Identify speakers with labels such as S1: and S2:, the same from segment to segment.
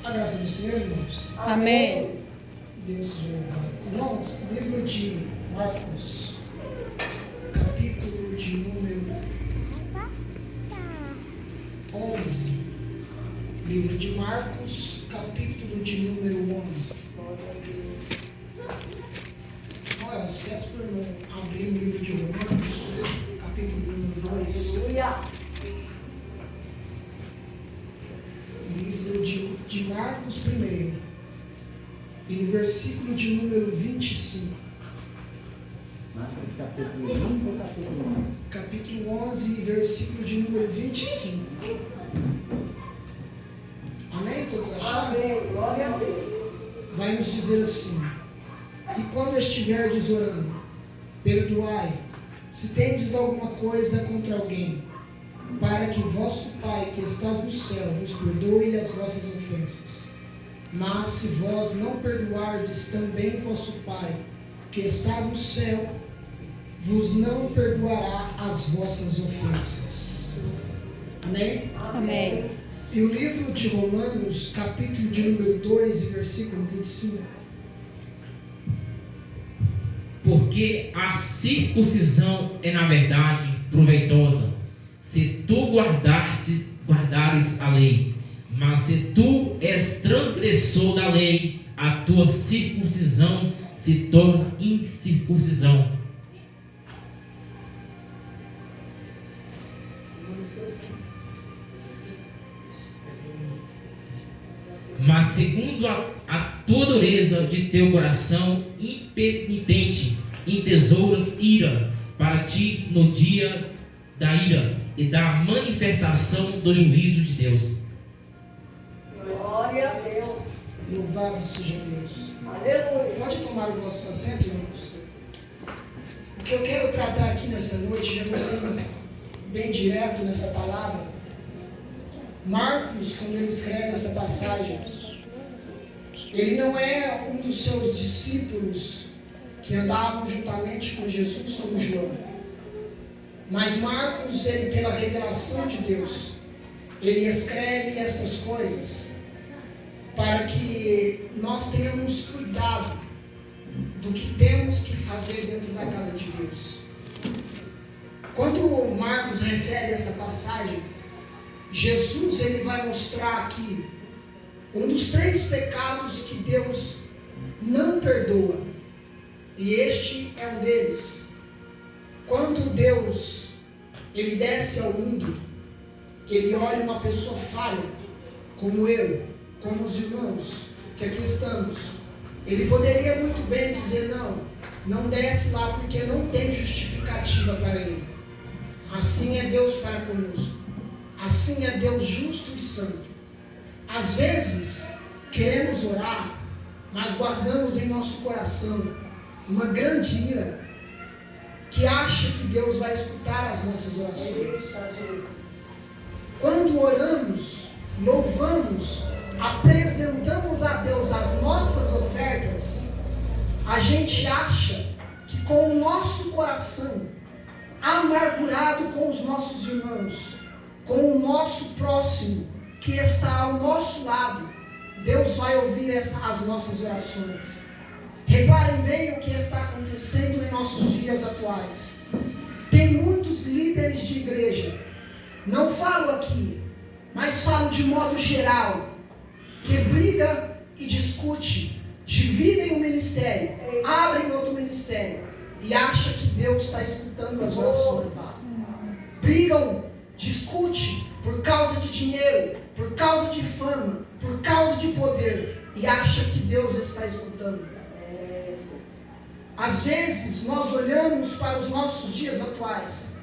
S1: A graça do Senhor, irmãos.
S2: Amém.
S1: Deus seja louvado. Irmãos, livro de Marcos, capítulo de número 11. Livro de Marcos, capítulo de número 11. Olha, peço por irmão abrir o livro de Romanos, capítulo número 2. Livro de Marcos primeiro. E no versículo de número 25.
S3: Marcos capítulo 1 ou capítulo 11?
S1: Capítulo 11, versículo de número 25. Amém? Todos acharam?
S4: Amém. Glória a Deus.
S1: Vai nos dizer assim: e quando estiverdes orando, perdoai, se tendes alguma coisa contra alguém, para que vosso Pai que estás no céu vos perdoe as vossas ofensas. Mas se vós não perdoardes, também vosso Pai que está no céu vos não perdoará as vossas ofensas. Amém?
S2: Amém.
S1: E o livro de Romanos, capítulo de número 2, versículo 25.
S5: Porque a circuncisão é, na verdade, proveitosa, se tu guardares a lei. Mas se tu és transgressor da lei, a tua circuncisão se torna incircuncisão. Mas segundo a tua dureza de teu coração impenitente, entesouras ira para ti no dia da ira e da manifestação do juízo de Deus.
S4: Glória a Deus.
S1: Louvado seja Deus.
S4: Aleluia.
S1: Pode tomar o vosso assento, irmãos. O que eu quero tratar aqui nesta noite, já vou ser bem direto nesta palavra. Marcos, quando ele escreve esta passagem, ele não é um dos seus discípulos que andavam juntamente com Jesus como João. Mas Marcos, ele, pela revelação de Deus, ele escreve estas coisas para que nós tenhamos cuidado do que temos que fazer dentro da casa de Deus. Quando Marcos refere essa passagem, Jesus ele vai mostrar aqui um dos 3 pecados que Deus não perdoa. E este é um deles. Quando Deus ele desce ao mundo, ele olha uma pessoa falha, como eu, como os irmãos que aqui estamos. Ele poderia muito bem dizer: não desce lá porque não tem justificativa para ele. Assim é Deus para conosco. Assim é Deus justo e santo. Às vezes, queremos orar, mas guardamos em nosso coração uma grande ira, que acha que Deus vai escutar as nossas orações. Quando oramos, louvamos, apresentamos a Deus as nossas ofertas, a gente acha que com o nosso coração amargurado com os nossos irmãos, com o nosso próximo que está ao nosso lado, Deus vai ouvir as nossas orações. Reparem bem o que está acontecendo em nossos dias atuais. Tem muitos líderes de igreja, não falo aqui, mas falo de modo geral, que briga e discute, dividem o ministério, abrem outro ministério e acha que Deus está escutando as orações. Brigam, discute por causa de dinheiro, por causa de fama, por causa de poder, e acha que Deus está escutando. Às vezes nós olhamos para os nossos dias atuais,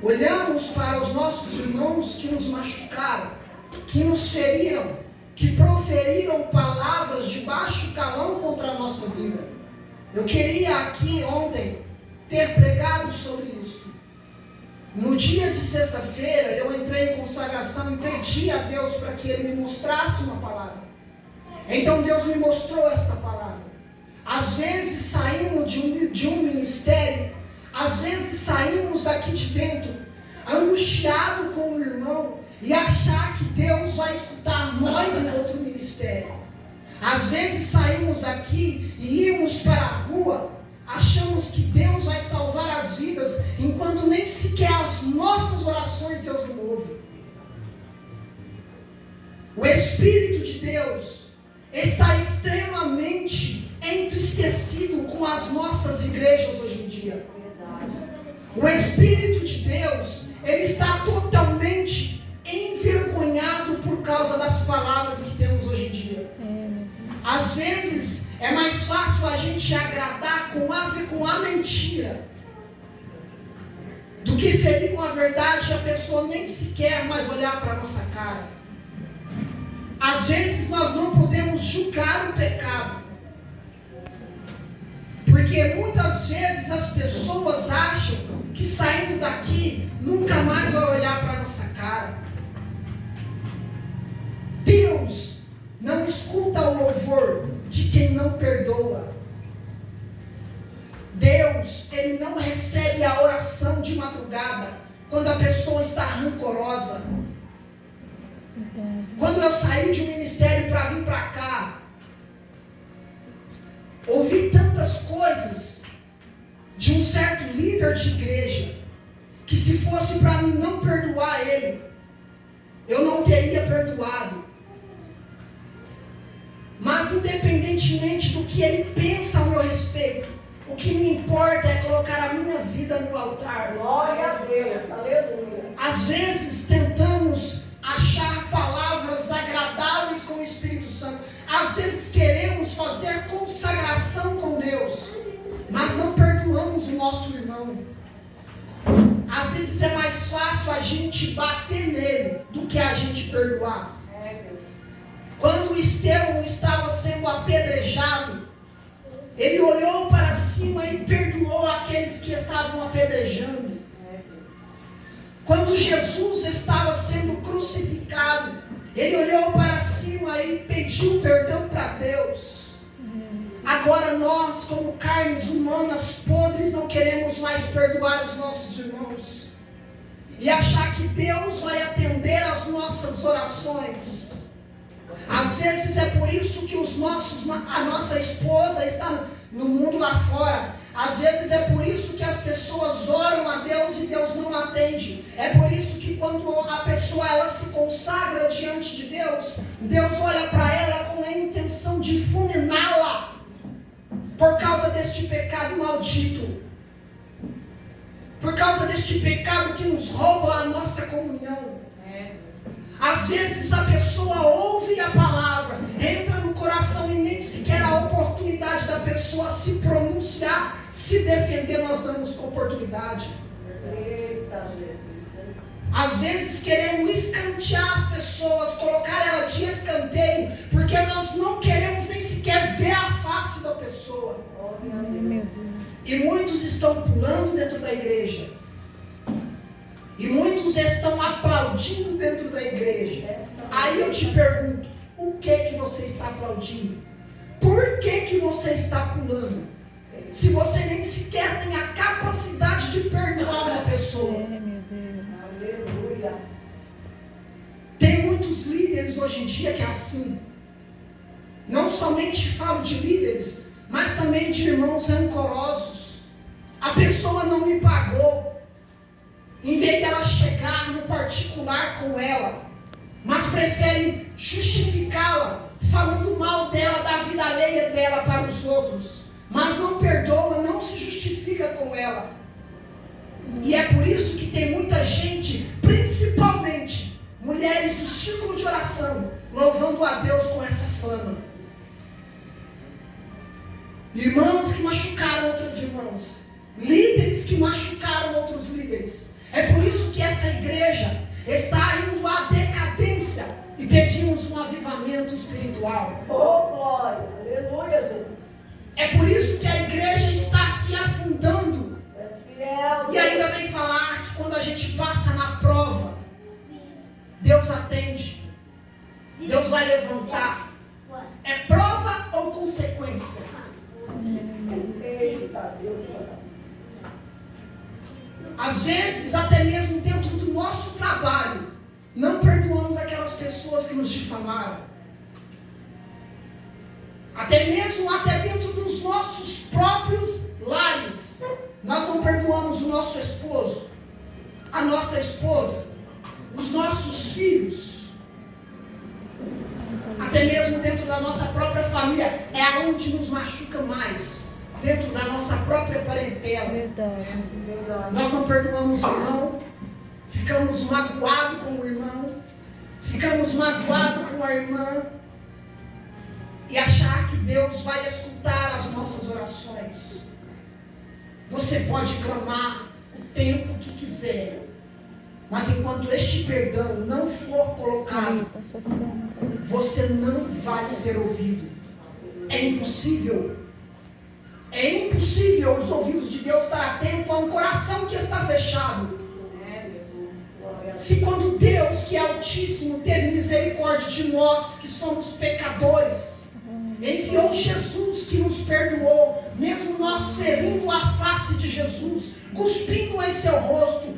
S1: olhamos para os nossos irmãos que nos machucaram, que nos feriram, que proferiram palavras de baixo calão contra a nossa vida. Eu queria aqui ontem ter pregado sobre isso. No dia de sexta-feira eu entrei em consagração e pedi a Deus para que Ele me mostrasse uma palavra. Então Deus me mostrou esta palavra. Às vezes saímos de um ministério, às vezes saímos daqui de dentro, angustiado com o irmão, e achar que Deus vai escutar nós em outro ministério. Às vezes saímos daqui e íamos para a rua, achamos que Deus vai salvar as vidas, enquanto nem sequer as nossas orações Deus não ouve. O Espírito de Deus está extremamente entristecido com as nossas igrejas hoje em dia. O Espírito de Deus, ele está totalmente envergonhado por causa das palavras que temos hoje em dia. Às vezes é mais fácil a gente agradar com a mentira do que ferir com a verdade, e a pessoa nem sequer mais olhar para a nossa cara. Às vezes nós não podemos julgar o pecado, porque muitas vezes as pessoas acham que saindo daqui nunca mais vai olhar para a nossa cara. Deus não escuta o louvor de quem não perdoa. Deus, ele não recebe a oração de madrugada quando a pessoa está rancorosa. Quando eu saí de um ministério para vir para cá, ouvi tantas coisas de um certo líder de igreja, que se fosse para mim não perdoar ele, eu não teria perdoado. Mas independentemente do que ele pensa ao meu respeito, o que me importa é colocar a minha vida no altar.
S4: Glória a Deus, aleluia.
S1: Às vezes tentamos achar palavras agradáveis com o Espírito Santo. Às vezes queremos fazer consagração com Deus, mas não perdoamos o nosso irmão. Às vezes é mais fácil a gente bater nele do que a gente perdoar. Quando Estevão estava sendo apedrejado, ele olhou para cima e perdoou aqueles que estavam apedrejando. Quando Jesus estava sendo crucificado, ele olhou para cima e pediu perdão para Deus. Agora nós, como carnes humanas podres, não queremos mais perdoar os nossos irmãos e achar que Deus vai atender às nossas orações. Às vezes é por isso que a nossa esposa está no mundo lá fora. Às vezes é por isso que as pessoas oram a Deus e Deus não atende. É por isso que quando a pessoa ela se consagra diante de Deus, Deus olha para ela com a intenção de fulminá-la por causa deste pecado maldito, por causa deste pecado que nos rouba a nossa comunhão. Às vezes a pessoa ouve a palavra, entra no coração e nem sequer a oportunidade da pessoa se pronunciar, se defender, nós damos oportunidade. Às vezes queremos escantear as pessoas, colocar ela de escanteio, porque nós não queremos nem sequer ver a face da pessoa. E muitos estão pulando dentro da igreja. E muitos estão aplaudindo dentro da igreja. Aí eu te pergunto, o que você está aplaudindo? Por que você está pulando? Se você nem sequer tem a capacidade de perdoar uma pessoa.
S4: Aleluia.
S1: Tem muitos líderes hoje em dia que é assim. Não somente falo de líderes, mas também de irmãos rancorosos. A pessoa não me pagou. Em vez dela chegar no particular com ela, mas prefere justificá-la, falando mal dela, da vida alheia dela para os outros, mas não perdoa, não se justifica com ela. E é por isso que tem muita gente, principalmente mulheres do círculo de oração, louvando a Deus com essa fama. Irmãs que machucaram outras irmãs, líderes que machucaram outros líderes. É por isso que essa igreja está indo à decadência e pedimos um avivamento espiritual.
S4: Oh, glória, aleluia, Jesus.
S1: É por isso que a igreja está se afundando.
S4: Fiel.
S1: E ainda vem falar que quando a gente passa na prova, Deus atende, Deus vai levantar. É prova ou consequência?
S4: Eita, Deus.
S1: Às vezes, até mesmo dentro do nosso trabalho, não perdoamos pessoas que nos difamaram. Até mesmo dentro dos nossos próprios lares. Nós não perdoamos o nosso esposo, a nossa esposa, os nossos filhos. Até mesmo dentro da nossa própria família, é aonde nos machuca mais. Dentro da nossa própria parentela.
S2: Verdade.
S1: Nós não perdoamos o irmão, ficamos magoados com o irmão, ficamos magoados com a irmã, e achar que Deus vai escutar as nossas orações. Você pode clamar o tempo que quiser, mas enquanto este perdão não for colocado, você não vai ser ouvido. É impossível. É impossível os ouvidos de Deus estar atentos a um coração que está fechado. Se quando Deus, que é Altíssimo, teve misericórdia de nós, que somos pecadores, enviou Jesus que nos perdoou, mesmo nós ferindo a face de Jesus, cuspindo em seu rosto,